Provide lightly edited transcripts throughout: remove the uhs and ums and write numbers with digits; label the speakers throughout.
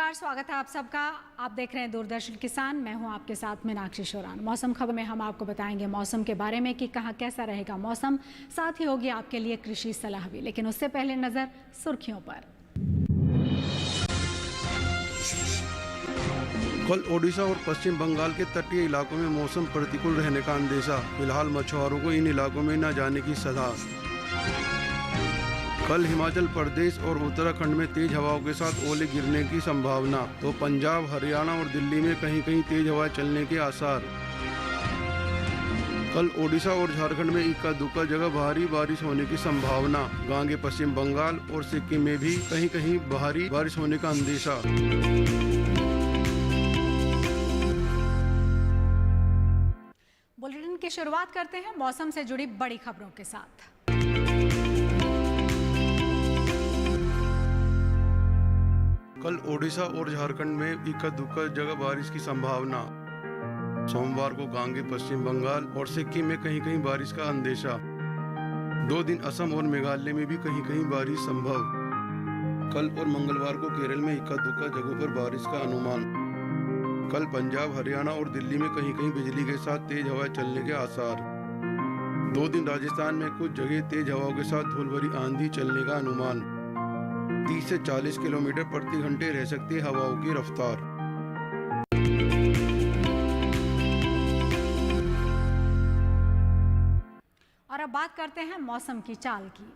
Speaker 1: नमस्कार, स्वागत है आप सबका। आप देख रहे हैं दूरदर्शन किसान। मैं हूं आपके साथ मीनाक्षी शोरान। मौसम खबर में हम आपको बताएंगे मौसम के बारे में कि कहां कैसा रहेगा मौसम, साथ ही होगी आपके लिए कृषि सलाह भी। लेकिन उससे पहले नजर सुर्खियों पर।
Speaker 2: कल ओडिशा और पश्चिम बंगाल के तटीय इलाकों में मौसम प्रतिकूल रहने का अंदेशा। फिलहाल मछुआरों को इन इलाकों में न जाने की सलाह। कल हिमाचल प्रदेश और उत्तराखंड में तेज हवाओं के साथ ओले गिरने की संभावना, तो पंजाब, हरियाणा और दिल्ली में कहीं कहीं तेज हवाएं चलने के आसार। कल ओडिशा और झारखंड में इक्का दुक्का जगह भारी बारिश होने की संभावना। गांगे पश्चिम बंगाल और सिक्किम में भी कहीं कहीं भारी बारिश होने का अंदेशा।
Speaker 1: बुलेटिन की शुरुआत करते हैं मौसम से जुड़ी बड़ी खबरों के साथ।
Speaker 2: कल ओडिशा और झारखंड में इक्का दुक्का जगह बारिश की संभावना। सोमवार को गांगे पश्चिम बंगाल और सिक्किम में कहीं कहीं बारिश का अंदेशा। 2 दिन असम और मेघालय में भी कहीं कहीं बारिश संभव। कल और मंगलवार को केरल में इक्का दुक्का जगहों पर बारिश का अनुमान। कल पंजाब, हरियाणा और दिल्ली में कहीं कहीं बिजली के साथ तेज हवाएं चलने के आसार। 2 दिन राजस्थान में कुछ जगह तेज हवाओं के साथ धूल भरी आंधी चलने का अनुमान। 30 से 40 किलोमीटर प्रति घंटे रह सकती है हवाओं की रफ्तार।
Speaker 1: और अब बात करते हैं मौसम की चाल की।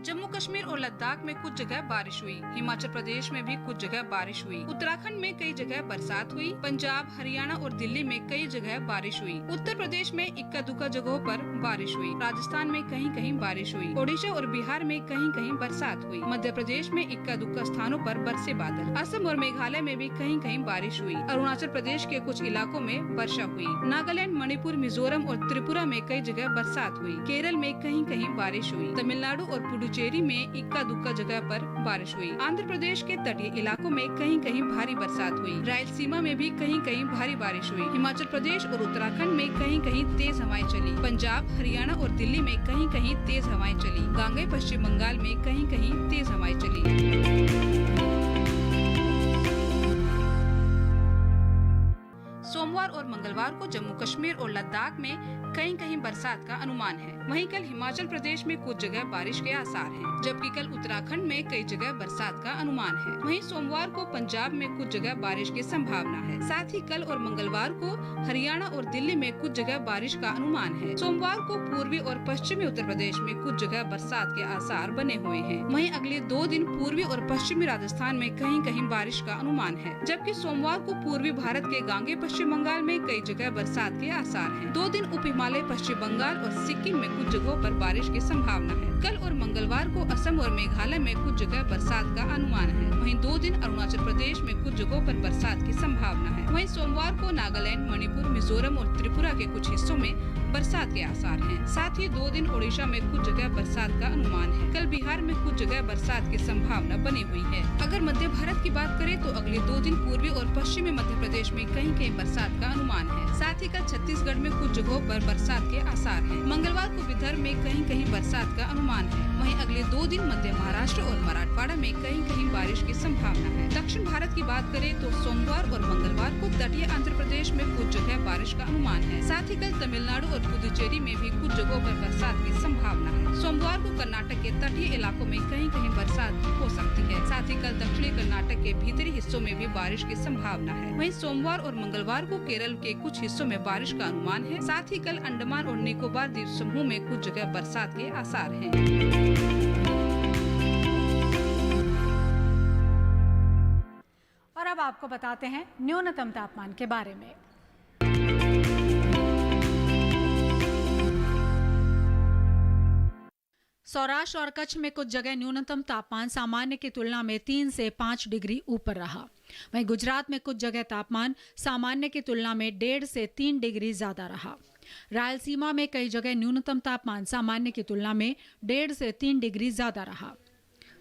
Speaker 3: जम्मू कश्मीर और लद्दाख में कुछ जगह बारिश हुई। हिमाचल प्रदेश में भी कुछ जगह बारिश हुई। उत्तराखंड में कई जगह बरसात हुई। पंजाब, हरियाणा और दिल्ली में कई जगह बारिश हुई। उत्तर प्रदेश में इक्का दुक्का जगहों पर बारिश हुई। राजस्थान में कहीं कहीं बारिश हुई। ओडिशा और बिहार में कहीं कहीं बरसात हुई। मध्य प्रदेश में इक्का दुक्का स्थानों पर बरसे बादल। असम और मेघालय में भी कहीं कहीं बारिश हुई। अरुणाचल प्रदेश के कुछ इलाकों में वर्षा हुई। नागालैंड, मणिपुर, मिजोरम और त्रिपुरा में कई जगह बरसात हुई। केरल में कहीं कहीं बारिश हुई। तमिलनाडु और पुडुचेरी में इक्का दुक्का जगह पर बारिश हुई। आंध्र प्रदेश के तटीय इलाकों में कहीं कहीं भारी बरसात हुई। रायलसीमा में भी कहीं कहीं भारी बारिश हुई। हिमाचल प्रदेश और उत्तराखंड में कहीं कहीं तेज हवाएं चली। पंजाब, हरियाणा और दिल्ली में कहीं कहीं तेज हवाएं चली। गांगे पश्चिम बंगाल में कहीं कहीं तेज हवाएं चली। सोमवार और मंगलवार को जम्मू कश्मीर और लद्दाख में कहीं कहीं बरसात का अनुमान है। वहीं कल हिमाचल प्रदेश में कुछ जगह बारिश के आसार हैं, जबकि कल उत्तराखंड में कई जगह बरसात का अनुमान है। वहीं सोमवार को पंजाब में कुछ जगह बारिश की संभावना है। साथ ही कल और मंगलवार को हरियाणा और दिल्ली में कुछ जगह बारिश का अनुमान है। सोमवार को पूर्वी और पश्चिमी उत्तर प्रदेश में कुछ जगह बरसात के आसार बने हुए हैं। वहीं अगले 2 दिन पूर्वी और पश्चिमी राजस्थान में कहीं कहीं बारिश का अनुमान है, जबकि सोमवार को पूर्वी भारत के गांगे पश्चिम बंगाल में कई जगह बरसात के आसार हैं। 2 दिन उप हिमालय, पश्चिम बंगाल और सिक्किम में कुछ जगहों पर बारिश की संभावना है। कल और मंगलवार को असम और मेघालय में कुछ जगह बरसात का अनुमान है। वहीं 2 दिन अरुणाचल प्रदेश में कुछ जगहों पर बरसात की संभावना है। वहीं सोमवार को नागालैंड, मणिपुर, मिजोरम और त्रिपुरा के कुछ हिस्सों में बरसात के आसार हैं। साथ ही 2 दिन ओडिशा में कुछ जगह बरसात का अनुमान है। कल बिहार में कुछ जगह बरसात की संभावना बनी हुई है। अगर मध्य भारत की बात करें तो अगले 2 दिन पूर्वी और पश्चिमी मध्य प्रदेश में कहीं कहीं बरसात का अनुमान है। साथ ही कल छत्तीसगढ़ में कुछ जगहों पर बरसात के आसार हैं। मंगलवार को विदर्भ में कहीं कहीं बरसात का अनुमान है। वहीं अगले 2 दिन मध्य महाराष्ट्र और मराठवाड़ा में कहीं कहीं बारिश की संभावना है। दक्षिण भारत की बात करें तो सोमवार और मंगलवार को तटीय आंध्र प्रदेश में कुछ जगह बारिश का अनुमान है। साथ ही कल तमिलनाडु और पुडुचेरी में भी कुछ जगहों पर बरसात की संभावना है। सोमवार को कर्नाटक के तटीय इलाकों में कहीं कहीं बरसात हो सकती है। साथ ही कल दक्षिणी कर्नाटक के भीतरी हिस्सों में भी बारिश की संभावना है। वहीं सोमवार और मंगलवार को केरल के कुछ हिस्सों में बारिश का अनुमान है। साथ ही कल अंडमान और निकोबार द्वीप समूह में कुछ जगह बरसात के आसार हैं।
Speaker 1: और अब आपको बताते हैं न्यूनतम तापमान के बारे में। सौराष्ट्र और कच्छ में कुछ जगह न्यूनतम तापमान सामान्य की तुलना में 3 से 5 डिग्री ऊपर रहा। वहीं गुजरात में कुछ जगह तापमान सामान्य की तुलना में 1.5 से 3 डिग्री ज्यादा रहा। रायलसीमा में कई जगह न्यूनतम तापमान सामान्य की तुलना में 1.5 से 3 डिग्री ज्यादा रहा।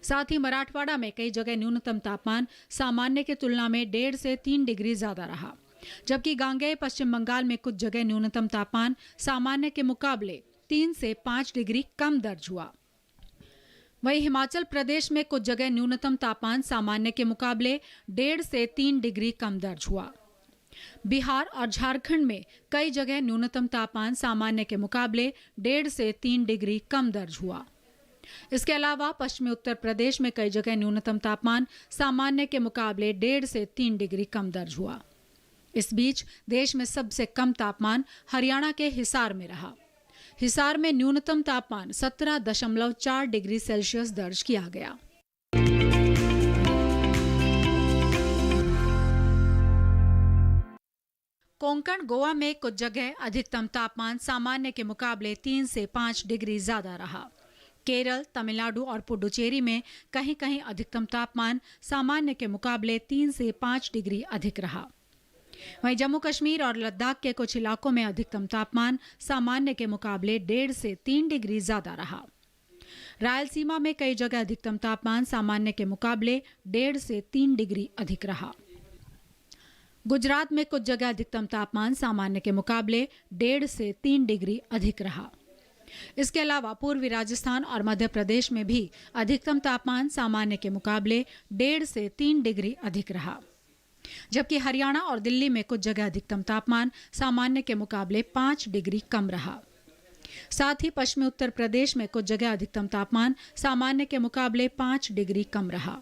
Speaker 1: साथ ही मराठवाड़ा में कई जगह न्यूनतम तापमान सामान्य की तुलना में 1.5 से 3 डिग्री ज्यादा रहा। जबकि गांगेय पश्चिम बंगाल में कुछ जगह न्यूनतम तापमान सामान्य के मुकाबले 3 से 5 डिग्री कम दर्ज हुआ। वहीं हिमाचल प्रदेश में कुछ जगह न्यूनतम तापमान सामान्य के मुकाबले 1.5 से 3 डिग्री कम दर्ज हुआ। बिहार और झारखंड में कई जगह न्यूनतम तापमान सामान्य के मुकाबले 1.5 से 3 डिग्री कम दर्ज हुआ। इसके अलावा पश्चिमी उत्तर प्रदेश में कई जगह न्यूनतम तापमान सामान्य के मुकाबले 1.5 से 3 डिग्री कम दर्ज हुआ। इस बीच देश में सबसे कम तापमान हरियाणा के हिसार में रहा। हिसार में न्यूनतम तापमान 17.4 डिग्री सेल्सियस दर्ज किया गया। कोंकण गोवा में कुछ जगह अधिकतम तापमान सामान्य के मुकाबले 3 से 5 डिग्री ज्यादा रहा। केरल, तमिलनाडु और पुडुचेरी में कहीं कहीं अधिकतम तापमान सामान्य के मुकाबले 3 से 5 डिग्री अधिक रहा। वहीं जम्मू कश्मीर और लद्दाख के कुछ इलाकों में अधिकतम तापमान सामान्य के मुकाबले 1.5 से 3 डिग्री ज्यादा रहा। रायलसीमा में कई जगह अधिकतम तापमान सामान्य के मुकाबले 1.5 से 3 डिग्री अधिक रहा। गुजरात में कुछ जगह अधिकतम तापमान सामान्य के मुकाबले 1.5 से 3 डिग्री अधिक रहा। इसके अलावा पूर्वी राजस्थान और मध्य प्रदेश में भी अधिकतम तापमान सामान्य के मुकाबले 1.5 से 3 डिग्री अधिक रहा। जबकि हरियाणा और दिल्ली में कुछ जगह अधिकतम तापमान सामान्य के मुकाबले 5 डिग्री कम रहा। साथ ही पश्चिमी उत्तर प्रदेश में कुछ जगह अधिकतम तापमान सामान्य के मुकाबले 5 डिग्री कम रहा।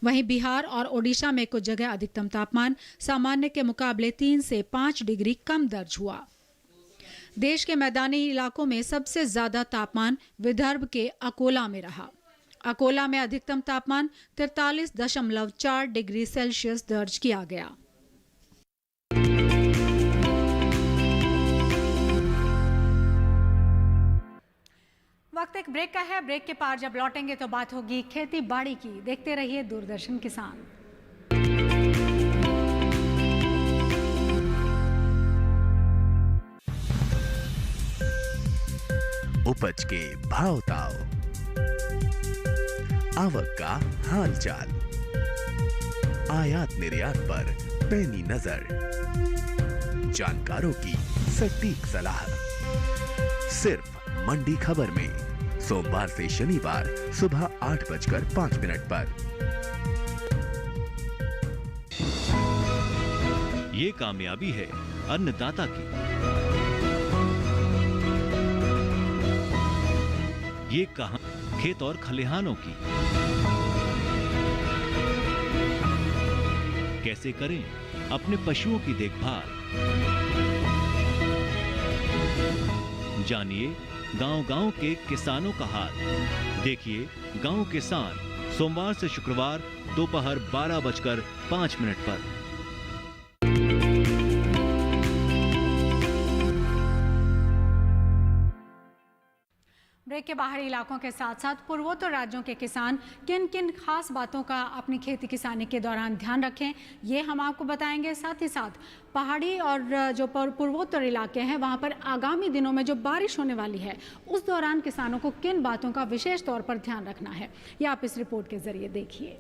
Speaker 1: वहीं बिहार और ओडिशा में कुछ जगह अधिकतम तापमान सामान्य के मुकाबले 3 से 5 डिग्री कम दर्ज हुआ। देश के मैदानी इलाकों में सबसे ज्यादा तापमान विदर्भ के अकोला में रहा। अकोला में अधिकतम तापमान 43.4 डिग्री सेल्सियस दर्ज किया गया। वक्त एक ब्रेक का है। ब्रेक के पार जब लौटेंगे तो बात होगी खेती बाड़ी की। देखते रहिए दूरदर्शन किसान।
Speaker 4: उपज के भाव ताव, आवक का हाल चाल, आयात निर्यात पर पैनी नजर, जानकारों की सटीक सलाह, सिर्फ मंडी खबर में सोमवार से शनिवार सुबह 8:05 पर।
Speaker 5: ये कामयाबी है अन्नदाता की, ये कहानी खेत और खलिहानों की। कैसे करें अपने पशुओं की देखभाल, जानिए गांव-गांव के किसानों का हाल। देखिए गांव किसान सोमवार से शुक्रवार दोपहर 12:05 पर।
Speaker 1: ब्रेक के बाहरी इलाकों के साथ साथ पूर्वोत्तर राज्यों के किसान किन किन खास बातों का अपनी खेती किसानी के दौरान ध्यान रखें, ये हम आपको बताएंगे। साथ ही साथ पहाड़ी और जो पूर्वोत्तर इलाके हैं वहाँ पर आगामी दिनों में जो बारिश होने वाली है उस दौरान किसानों को किन बातों का विशेष तौर पर ध्यान रखना है, ये आप इस रिपोर्ट के जरिए देखिए।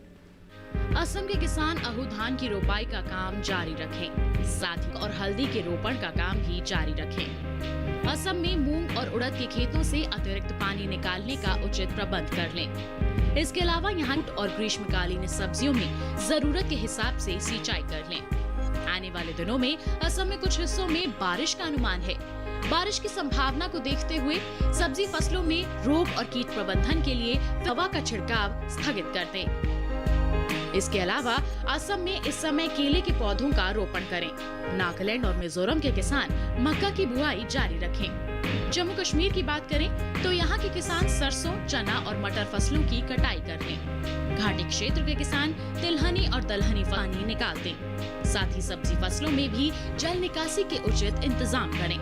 Speaker 6: असम के किसान अहू धान की रोपाई का काम जारी रखें, साथ ही और हल्दी के रोपण का काम भी जारी रखें। असम में मूंग और उड़द के खेतों से अतिरिक्त पानी निकालने का उचित प्रबंध कर लें। इसके अलावा यहाँ और ग्रीष्मकालीन सब्जियों में जरूरत के हिसाब से सिंचाई कर लें। आने वाले दिनों में असम में कुछ हिस्सों में बारिश का अनुमान है। बारिश की संभावना को देखते हुए सब्जी फसलों में रोग और कीट प्रबंधन के लिए दवा का छिड़काव स्थगित कर दें। इसके अलावा असम में इस समय केले के पौधों का रोपण करें। नागालैंड और मिजोरम के किसान मक्का की बुआई जारी रखें। जम्मू कश्मीर की बात करें तो यहाँ के किसान सरसों, चना और मटर फसलों की कटाई कर लें। घाटी क्षेत्र के किसान तिलहनी और दलहनी पानी निकाल दें। साथ ही सब्जी फसलों में भी जल निकासी के उचित इंतजाम करें।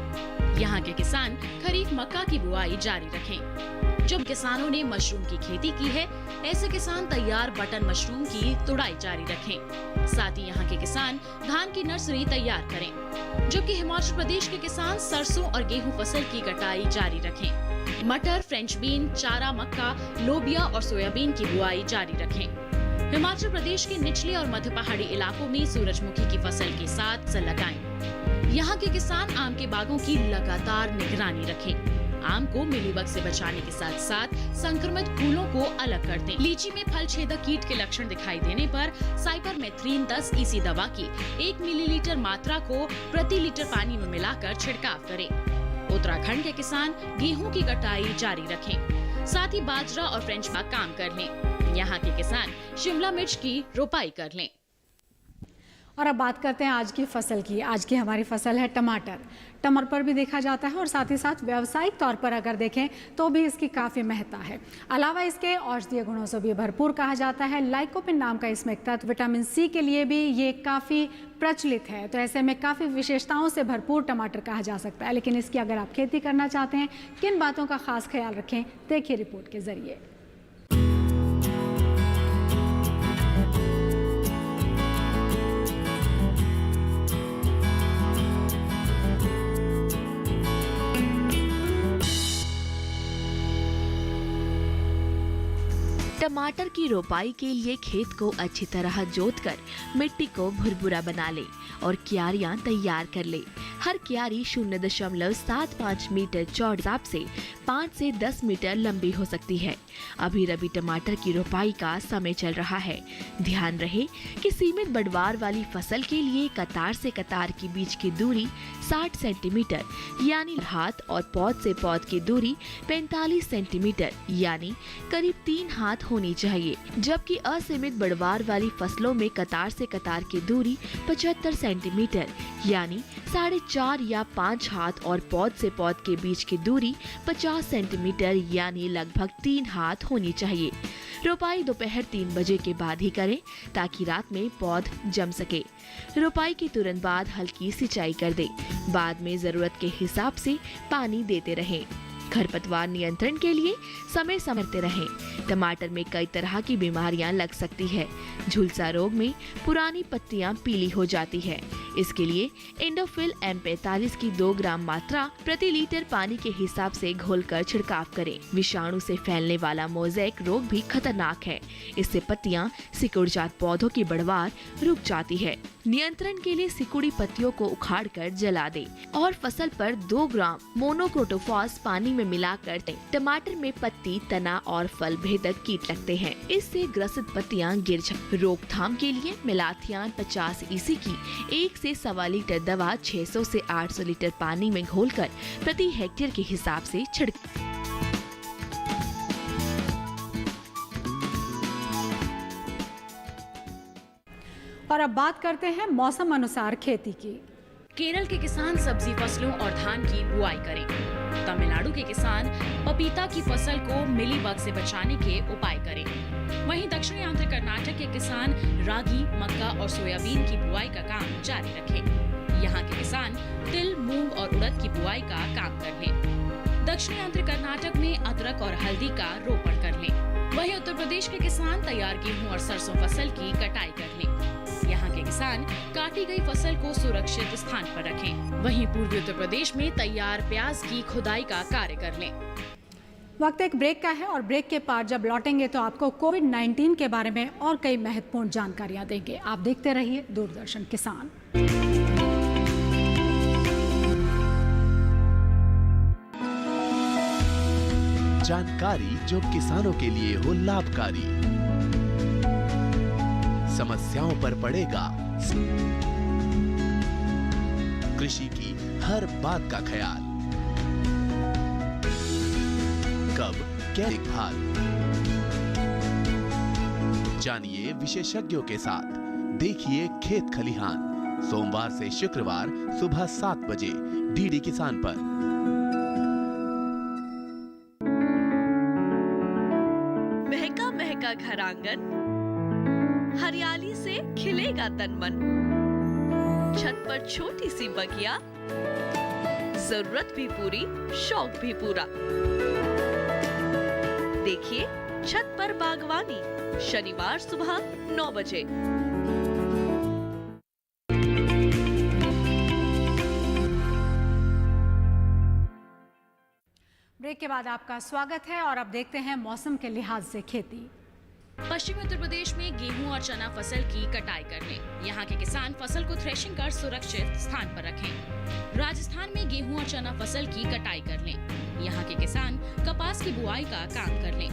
Speaker 6: यहाँ के किसान खरीफ मक्का की बुआई जारी रखें। जब किसानों ने मशरूम की खेती की है, ऐसे किसान तैयार बटन मशरूम की तुड़ाई जारी रखें। साथ ही यहाँ के किसान धान की नर्सरी तैयार करें। जबकि हिमाचल प्रदेश के किसान सरसों और गेहूं फसल की कटाई जारी रखें। मटर, फ्रेंच बीन, चारा मक्का, लोबिया और सोयाबीन की बुआई जारी रखें। हिमाचल प्रदेश के निचले और मध्य पहाड़ी इलाकों में सूरजमुखी की फसल के साथ फसल लगाएं। यहाँ के किसान आम के बागों की लगातार निगरानी रखें। आम को मिलीबग से बचाने के साथ साथ संक्रमित फूलों को अलग कर दें। लीची में फल छेदक कीट के लक्षण दिखाई देने पर साइपरमेथ्रिन 10 EC दवा की 1 मिलीलीटर मात्रा को प्रति लीटर पानी में मिलाकर छिड़काव करें। उत्तराखंड के किसान गेहूं की कटाई जारी रखें, साथ ही बाजरा और फ्रेंच का काम कर लें। यहाँ के किसान शिमला मिर्च की रोपाई कर लें।
Speaker 1: और अब बात करते हैं आज की फसल की। आज की हमारी फसल है टमाटर। टमाटर पर भी देखा जाता है और साथ ही साथ व्यावसायिक तौर पर अगर देखें तो भी इसकी काफ़ी महत्ता है। अलावा इसके औषधीय गुणों से भी भरपूर कहा जाता है। लाइकोपिन नाम का इसमें एक तत्व विटामिन C के लिए भी ये काफ़ी प्रचलित है। तो ऐसे में काफ़ी विशेषताओं से भरपूर टमाटर कहा जा सकता है। लेकिन इसकी अगर आप खेती करना चाहते हैं, किन बातों का खास ख्याल रखें, देखिए रिपोर्ट के जरिए।
Speaker 7: टमाटर की रोपाई के लिए खेत को अच्छी तरह जोतकर मिट्टी को भुरभुरा बना ले और क्यारियां तैयार कर ले। हर क्यारी 0.75 मीटर चौड़े हिसाब से 5 से 10 मीटर लंबी हो सकती है। अभी रबी टमाटर की रोपाई का समय चल रहा है। ध्यान रहे कि सीमित बढ़वार वाली फसल के लिए कतार से कतार के बीच की दूरी 60 सेंटीमीटर यानी हाथ और पौध से पौध की दूरी 45 सेंटीमीटर यानी करीब 3 हाथ होनी चाहिए। जबकि असीमित बढ़वार वाली फसलों में कतार से कतार की दूरी 75 सेंटीमीटर यानी 4.5 या 5 हाथ और पौध से पौध के बीच की दूरी 50 सेंटीमीटर यानी लगभग 3 हाथ होनी चाहिए। रोपाई दोपहर 3 बजे के बाद ही करें ताकि रात में पौध जम सके। रोपाई के तुरंत बाद हल्की सिंचाई कर दें। बाद में जरूरत के हिसाब से पानी देते रहें। खरपतवार नियंत्रण के लिए समय समय करते रहें। टमाटर में कई तरह की बीमारियां लग सकती है। झुलसा रोग में पुरानी पत्तियां पीली हो जाती है। इसके लिए एंडोफिल M45 की 2 ग्राम मात्रा प्रति लीटर पानी के हिसाब से घोलकर छिड़काव करें। विषाणु से फैलने वाला मोज़ेक रोग भी खतरनाक है। इससे पत्तियां सिकुड़जात पौधों की बढ़वार रुक जाती है। नियंत्रण के लिए सिकुड़ी पत्तियों को उखाड़कर जला दे और फसल पर 2 ग्राम मोनोक्रोटोफॉस पानी में मिलाकर दें। टमाटर में पत्ती, तना और फल भेदक कीट लगते हैं। इससे ग्रसित पत्तियां गिर जाती। रोकथाम के लिए मेलाथियान 50 EC की 1 से 1.25 लीटर दवा 600 से 800 लीटर पानी में घोलकर प्रति हेक्टेयर के हिसाब से छिड़कें।
Speaker 1: और अब बात करते हैं मौसम अनुसार खेती की।
Speaker 6: केरल के किसान सब्जी फसलों और धान की बुआई करें। तमिलनाडु के किसान पपीता की फसल को मिलीबग से बचाने के उपाय करें। वहीं दक्षिणी आंध्र कर्नाटक के किसान रागी, मक्का और सोयाबीन की बुआई का काम जारी रखें। यहाँ के किसान तिल, मूंग और उड़द की बुआई का काम कर लें। दक्षिणी आंध्र कर्नाटक में अदरक और हल्दी का रोपण कर लें। वहीं उत्तर प्रदेश के किसान तैयार गेहूं और सरसों फसल की कटाई कर लें। यहाँ के किसान काटी गई फसल को सुरक्षित स्थान पर रखें। वहीं पूर्वी उत्तर प्रदेश में तैयार प्याज की खुदाई का कार्य कर लें।
Speaker 1: वक्त एक ब्रेक का है और ब्रेक के बाद जब लौटेंगे तो आपको कोविड-19 के बारे में और कई महत्वपूर्ण जानकारियां देंगे। आप देखते रहिए दूरदर्शन किसान।
Speaker 4: जानकारी जो किसानों के लिए हो लाभकारी, समस्याओं पर पड़ेगा कृषि की हर बात का ख्याल। कब क्या देखभाल, जानिए विशेषज्ञों के साथ। देखिए खेत खलिहान सोमवार से शुक्रवार सुबह 7 बजे DD किसान पर।
Speaker 8: महका महका घर आंगन, हरियाली से खिलेगा तन मन। छत पर छोटी सी बगिया, जरूरत भी पूरी, शौक भी पूरा। देखिए छत पर बागवानी, शनिवार सुबह 9 बजे।
Speaker 1: ब्रेक के बाद आपका स्वागत है और अब देखते हैं मौसम के लिहाज से खेती।
Speaker 6: पश्चिमी उत्तर प्रदेश में गेहूं और चना फसल की कटाई कर लें। यहाँ के किसान फसल को थ्रेशिंग कर सुरक्षित स्थान पर रखें। राजस्थान में गेहूं और चना फसल की कटाई कर लें। यहाँ के किसान कपास की बुआई का काम कर लें।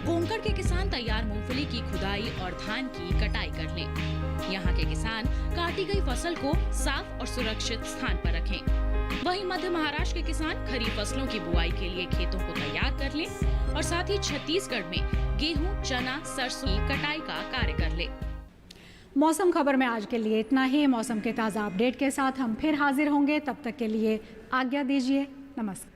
Speaker 6: कोंकण के किसान तैयार मूंगफली की खुदाई और धान की कटाई कर लें। यहाँ के किसान काटी गई फसल को साफ और सुरक्षित स्थान पर रखें। वहीं मध्य महाराष्ट्र के किसान खरीफ फसलों की बुआई के लिए खेतों को तैयार कर लें और साथ ही छत्तीसगढ़ में गेहूं, चना, सरसों की कटाई का कार्य कर ले।
Speaker 1: मौसम खबर में आज के लिए इतना ही। मौसम के ताज़ा अपडेट के साथ हम फिर हाजिर होंगे। तब तक के लिए आज्ञा दीजिए। नमस्कार।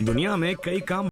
Speaker 9: दुनिया में कई काम